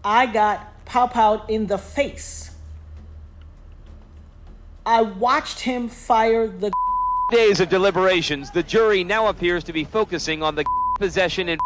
I got pow-powed in the face. I watched him fire the days of deliberations, the jury now appears to be focusing on the possession and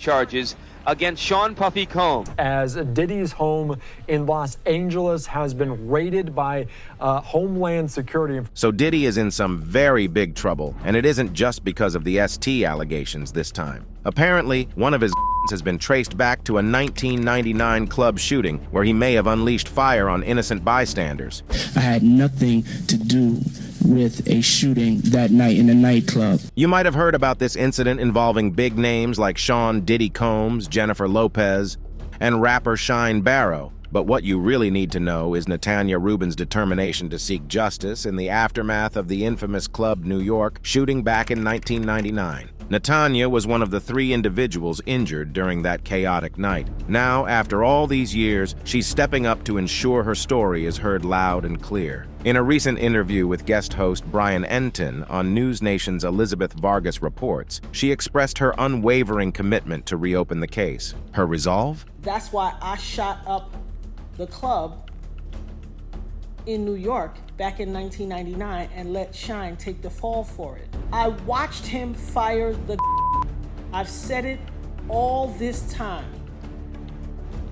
charges against Sean Puffy Combs. As Diddy's home in Los Angeles has been raided by Homeland Security. So Diddy is in some very big trouble, and it isn't just because of the ST allegations this time. Apparently, one of his has been traced back to a 1999 club shooting where he may have unleashed fire on innocent bystanders. I had nothing to do with a shooting that night in a nightclub. You might have heard about this incident involving big names like Sean Diddy Combs, Jennifer Lopez, and rapper Shyne Barrow. But what you really need to know is Natana Rubin's determination to seek justice in the aftermath of the infamous Club New York shooting back in 1999. Natana was one of the 3 individuals injured during that chaotic night. Now, after all these years, she's stepping up to ensure her story is heard loud and clear. In a recent interview with guest host Brian Enton on News Nation's Elizabeth Vargas Reports, she expressed her unwavering commitment to reopen the case. Her resolve? That's why I shot up the club in New York back in 1999 and let Shyne take the fall for it. I watched him fire the I've said it all this time.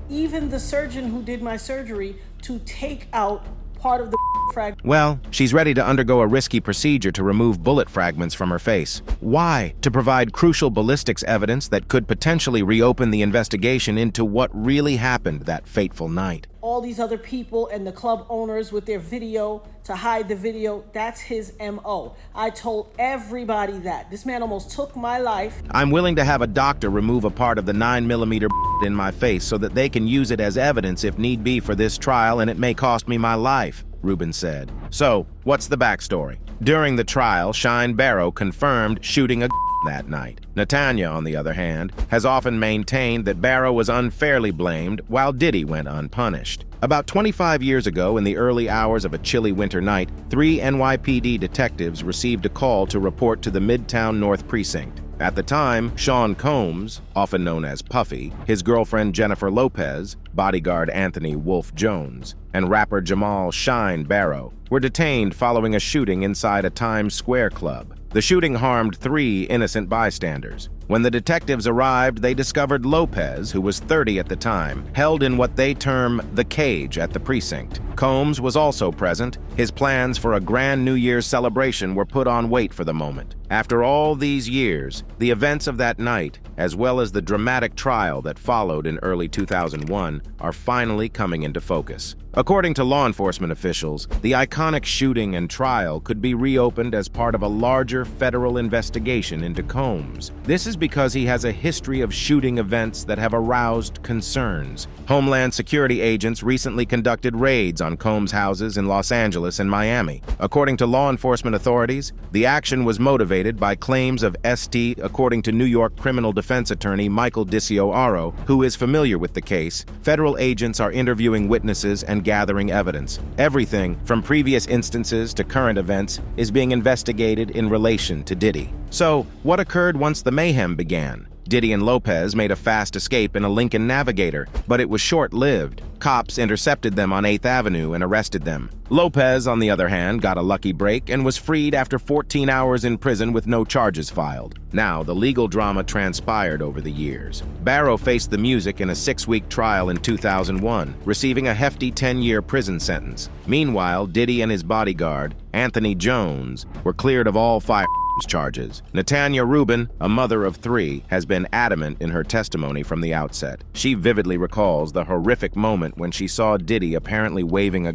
Even the surgeon who did my surgery to take out part of the fragment. Well, she's ready to undergo a risky procedure to remove bullet fragments from her face. Why? To provide crucial ballistics evidence that could potentially reopen the investigation into what really happened that fateful night. All these other people and the club owners with their video to hide the video, that's his MO. I told everybody that. This man almost took my life. I'm willing to have a doctor remove a part of the 9mm in my face so that they can use it as evidence if need be for this trial, and it may cost me my life, Rubin said. So, what's the backstory? During the trial, Shyne Barrow confirmed shooting a that night. Natana, on the other hand, has often maintained that Barrow was unfairly blamed while Diddy went unpunished. About 25 years ago, in the early hours of a chilly winter night, 3 NYPD detectives received a call to report to the Midtown North Precinct. At the time, Sean Combs, often known as Puffy, his girlfriend Jennifer Lopez, bodyguard Anthony Wolf Jones, and rapper Jamal Shyne Barrow were detained following a shooting inside a Times Square club. The shooting harmed 3 innocent bystanders. When the detectives arrived, they discovered Lopez, who was 30 at the time, held in what they term the cage at the precinct. Combs was also present. His plans for a grand New Year's celebration were put on wait for the moment. After all these years, the events of that night, as well as the dramatic trial that followed in early 2001, are finally coming into focus. According to law enforcement officials, the iconic shooting and trial could be reopened as part of a larger federal investigation into Combs. This is because he has a history of shooting events that have aroused concerns. Homeland Security agents recently conducted raids on Combs' houses in Los Angeles and Miami. According to law enforcement authorities, the action was motivated by claims of ST, according to New York criminal defense attorney Michael DiCioaro, who is familiar with the case. Federal agents are interviewing witnesses and gathering evidence. Everything, from previous instances to current events, is being investigated in relation to Diddy. So, what occurred once the mayhem began? Diddy and Lopez made a fast escape in a Lincoln Navigator, but it was short-lived. Cops intercepted them on 8th Avenue and arrested them. Lopez, on the other hand, got a lucky break and was freed after 14 hours in prison with no charges filed. Now, the legal drama transpired over the years. Barrow faced the music in a 6-week trial in 2001, receiving a hefty 10-year prison sentence. Meanwhile, Diddy and his bodyguard, Anthony Jones, were cleared of all firearms charges. Natana Rubin, a mother of 3, has been adamant in her testimony from the outset. She vividly recalls the horrific moment when she saw Diddy apparently waving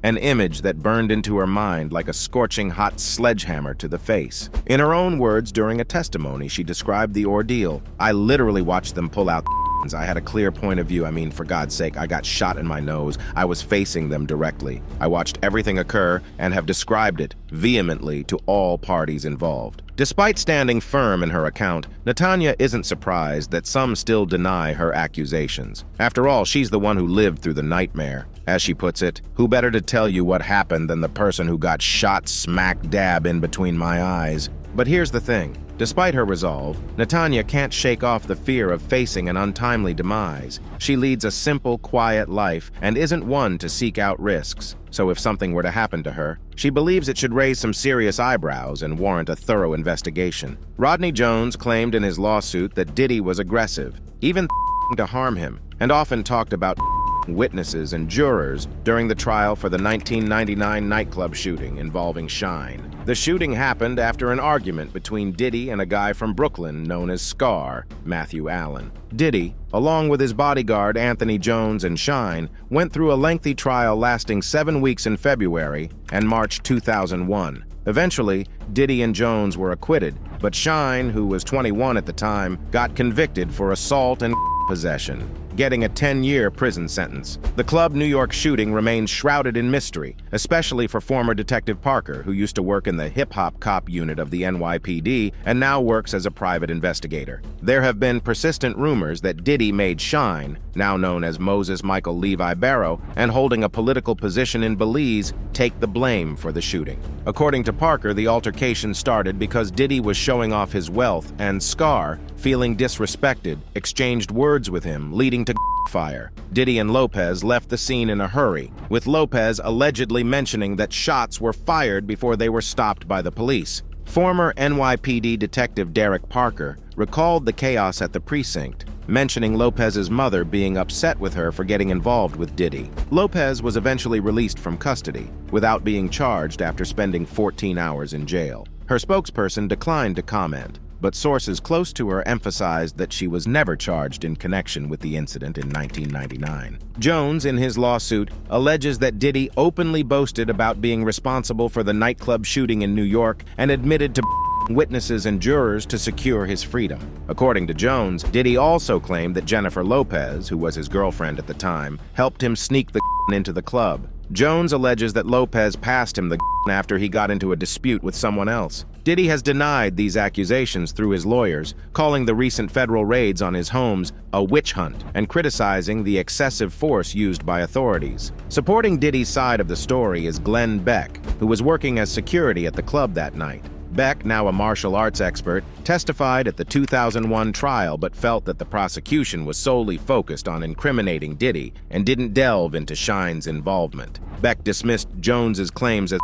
an image that burned into her mind like a scorching hot sledgehammer to the face. In her own words during a testimony, she described the ordeal. "I literally watched them pull out I had a clear point of view. I mean, for God's sake, I got shot in my nose. I was facing them directly. I watched everything occur and have described it vehemently to all parties involved." Despite standing firm in her account, Natana isn't surprised that some still deny her accusations. After all, she's the one who lived through the nightmare. As she puts it, who better to tell you what happened than the person who got shot smack dab in between my eyes? But here's the thing. Despite her resolve, Natanya can't shake off the fear of facing an untimely demise. She leads a simple, quiet life and isn't one to seek out risks. So if something were to happen to her, she believes it should raise some serious eyebrows and warrant a thorough investigation. Rodney Jones claimed in his lawsuit that Diddy was aggressive, even to harm him, and often talked about witnesses and jurors during the trial for the 1999 nightclub shooting involving Shine. The shooting happened after an argument between Diddy and a guy from Brooklyn known as Scar, Matthew Allen. Diddy, along with his bodyguard Anthony Jones and Shine, went through a lengthy trial lasting 7 weeks in February and March 2001. Eventually, Diddy and Jones were acquitted, but Shine, who was 21 at the time, got convicted for assault and possession, getting a 10-year prison sentence. The Club New York shooting remains shrouded in mystery, especially for former Detective Parker, who used to work in the hip-hop cop unit of the NYPD and now works as a private investigator. There have been persistent rumors that Diddy made Shine, now known as Moses Michael Levi Barrow, and holding a political position in Belize, take the blame for the shooting. According to Parker, the altercation started because Diddy was showing off his wealth and Scar, feeling disrespected, exchanged words with him, leading to fire. Diddy and Lopez left the scene in a hurry, with Lopez allegedly mentioning that shots were fired before they were stopped by the police. Former NYPD Detective Derek Parker recalled the chaos at the precinct, mentioning Lopez's mother being upset with her for getting involved with Diddy. Lopez was eventually released from custody, without being charged after spending 14 hours in jail. Her spokesperson declined to comment, but sources close to her emphasized that she was never charged in connection with the incident in 1999. Jones, in his lawsuit, alleges that Diddy openly boasted about being responsible for the nightclub shooting in New York and admitted to witnesses and jurors to secure his freedom. According to Jones, Diddy also claimed that Jennifer Lopez, who was his girlfriend at the time, helped him sneak the into the club. Jones alleges that Lopez passed him the after he got into a dispute with someone else. Diddy has denied these accusations through his lawyers, calling the recent federal raids on his homes a witch hunt and criticizing the excessive force used by authorities. Supporting Diddy's side of the story is Glenn Beck, who was working as security at the club that night. Beck, now a martial arts expert, testified at the 2001 trial but felt that the prosecution was solely focused on incriminating Diddy and didn't delve into Shine's involvement. Beck dismissed Jones's claims as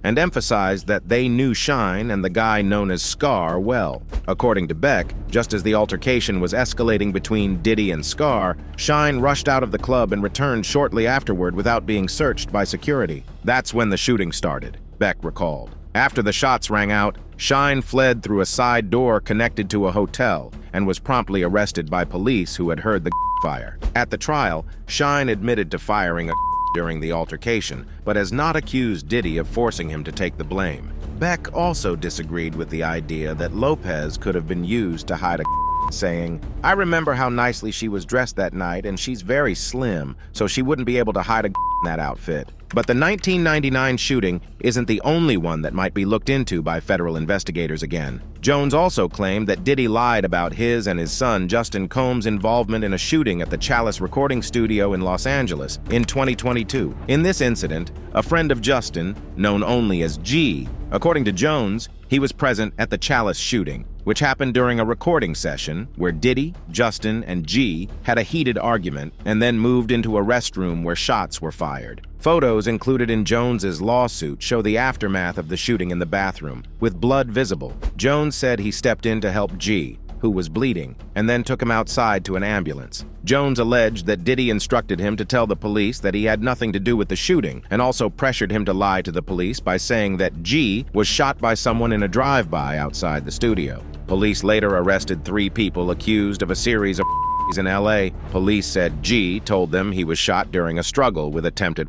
and emphasized that they knew Shine and the guy known as Scar well. According to Beck, just as the altercation was escalating between Diddy and Scar, Shine rushed out of the club and returned shortly afterward without being searched by security. That's when the shooting started, Beck recalled. After the shots rang out, Shine fled through a side door connected to a hotel and was promptly arrested by police who had heard the fire. At the trial, Shine admitted to firing a during the altercation, but has not accused Diddy of forcing him to take the blame. Beck also disagreed with the idea that Lopez could have been used to hide a saying, "I remember how nicely she was dressed that night and she's very slim, so she wouldn't be able to hide in that outfit." But the 1999 shooting isn't the only one that might be looked into by federal investigators again. Jones also claimed that Diddy lied about his and his son Justin Combs' involvement in a shooting at the Chalice recording studio in Los Angeles in 2022. In this incident, a friend of Justin, known only as G, according to Jones, he was present at the Chalice shooting, which happened during a recording session where Diddy, Justin, and G had a heated argument and then moved into a restroom where shots were fired. Photos included in Jones's lawsuit show the aftermath of the shooting in the bathroom, with blood visible. Jones said he stepped in to help G, who was bleeding, and then took him outside to an ambulance. Jones alleged that Diddy instructed him to tell the police that he had nothing to do with the shooting, and also pressured him to lie to the police by saying that G was shot by someone in a drive-by outside the studio. Police later arrested 3 people accused of a series of in LA. Police said G told them he was shot during a struggle with attempted.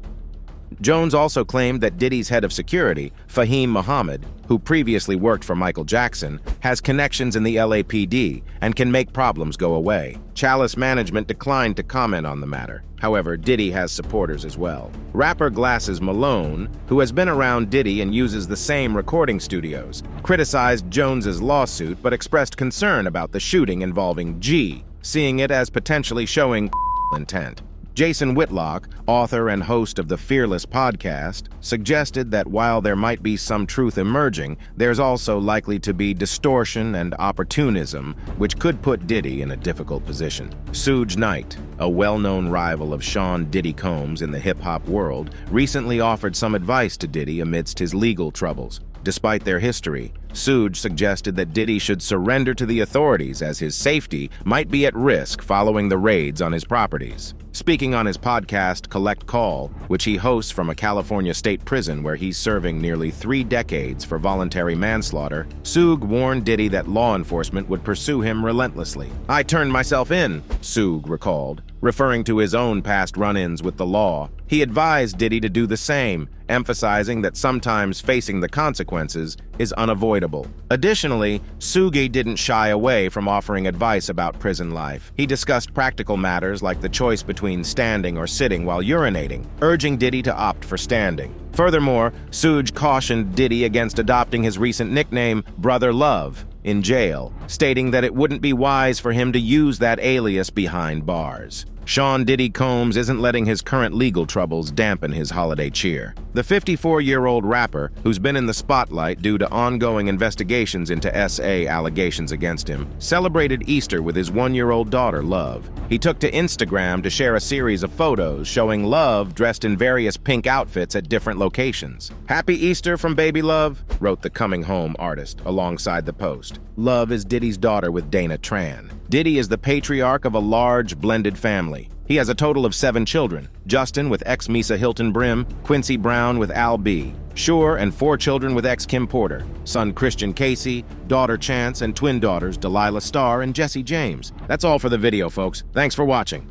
Jones also claimed that Diddy's head of security, Fahim Muhammad, who previously worked for Michael Jackson, has connections in the LAPD and can make problems go away. Chalice management declined to comment on the matter. However, Diddy has supporters as well. Rapper Glasses Malone, who has been around Diddy and uses the same recording studios, criticized Jones's lawsuit but expressed concern about the shooting involving G, seeing it as potentially showing intent. Jason Whitlock, author and host of the Fearless podcast, suggested that while there might be some truth emerging, there's also likely to be distortion and opportunism, which could put Diddy in a difficult position. Suge Knight, a well-known rival of Sean Diddy Combs in the hip-hop world, recently offered some advice to Diddy amidst his legal troubles. Despite their history, Suge suggested that Diddy should surrender to the authorities as his safety might be at risk following the raids on his properties. Speaking on his podcast, Collect Call, which he hosts from a California state prison where he's serving nearly 3 decades for voluntary manslaughter, Suge warned Diddy that law enforcement would pursue him relentlessly. "I turned myself in," Suge recalled, referring to his own past run-ins with the law. He advised Diddy to do the same, emphasizing that sometimes facing the consequences is unavoidable. Additionally, Suge didn't shy away from offering advice about prison life. He discussed practical matters like the choice between standing or sitting while urinating, urging Diddy to opt for standing. Furthermore, Suge cautioned Diddy against adopting his recent nickname, Brother Love, in jail, stating that it wouldn't be wise for him to use that alias behind bars. Sean Diddy Combs isn't letting his current legal troubles dampen his holiday cheer. The 54-year-old rapper, who's been in the spotlight due to ongoing investigations into SA allegations against him, celebrated Easter with his 1-year-old daughter, Love. He took to Instagram to share a series of photos showing Love dressed in various pink outfits at different locations. "Happy Easter from Baby Love," wrote the Coming Home artist alongside the post. Love is Diddy's daughter with Dana Tran. Diddy is the patriarch of a large, blended family. He has a total of 7 children: Justin with ex-Misa Hilton Brim, Quincy Brown with Al B, Shure, and 4 children with ex-Kim Porter, son Christian Casey, daughter Chance, and twin daughters Delilah Starr and Jesse James. That's all for the video, folks. Thanks for watching.